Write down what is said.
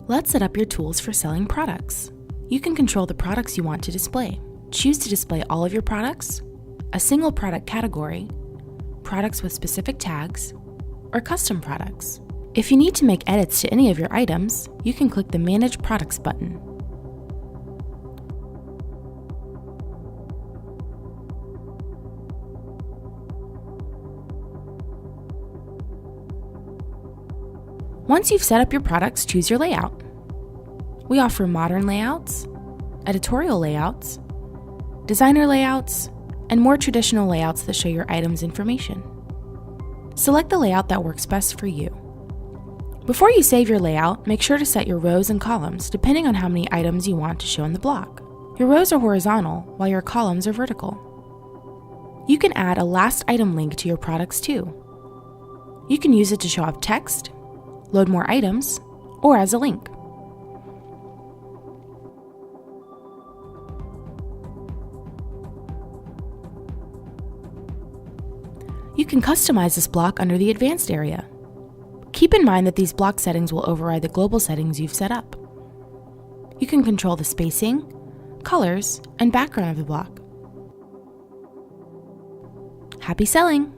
Let's set up your tools for selling products. You can control the products you want to display. Choose to display all of your products, a single product category, products with specific tags, or custom products. If you need to make edits to any of your items, you can click the Manage Products button. Once you've set up your products, choose your layout. We offer modern layouts, editorial layouts, designer layouts, and more traditional layouts that show your items' information. Select the layout that works best for you. Before you save your layout, make sure to set your rows and columns depending on how many items you want to show in the block. Your rows are horizontal while your columns are vertical. You can add a last item link to your products too. You can use it to show off text, load more items, or as a link. You can customize this block under the Advanced area. Keep in mind that these block settings will override the global settings you've set up. You can control the spacing, colors, and background of the block. Happy selling!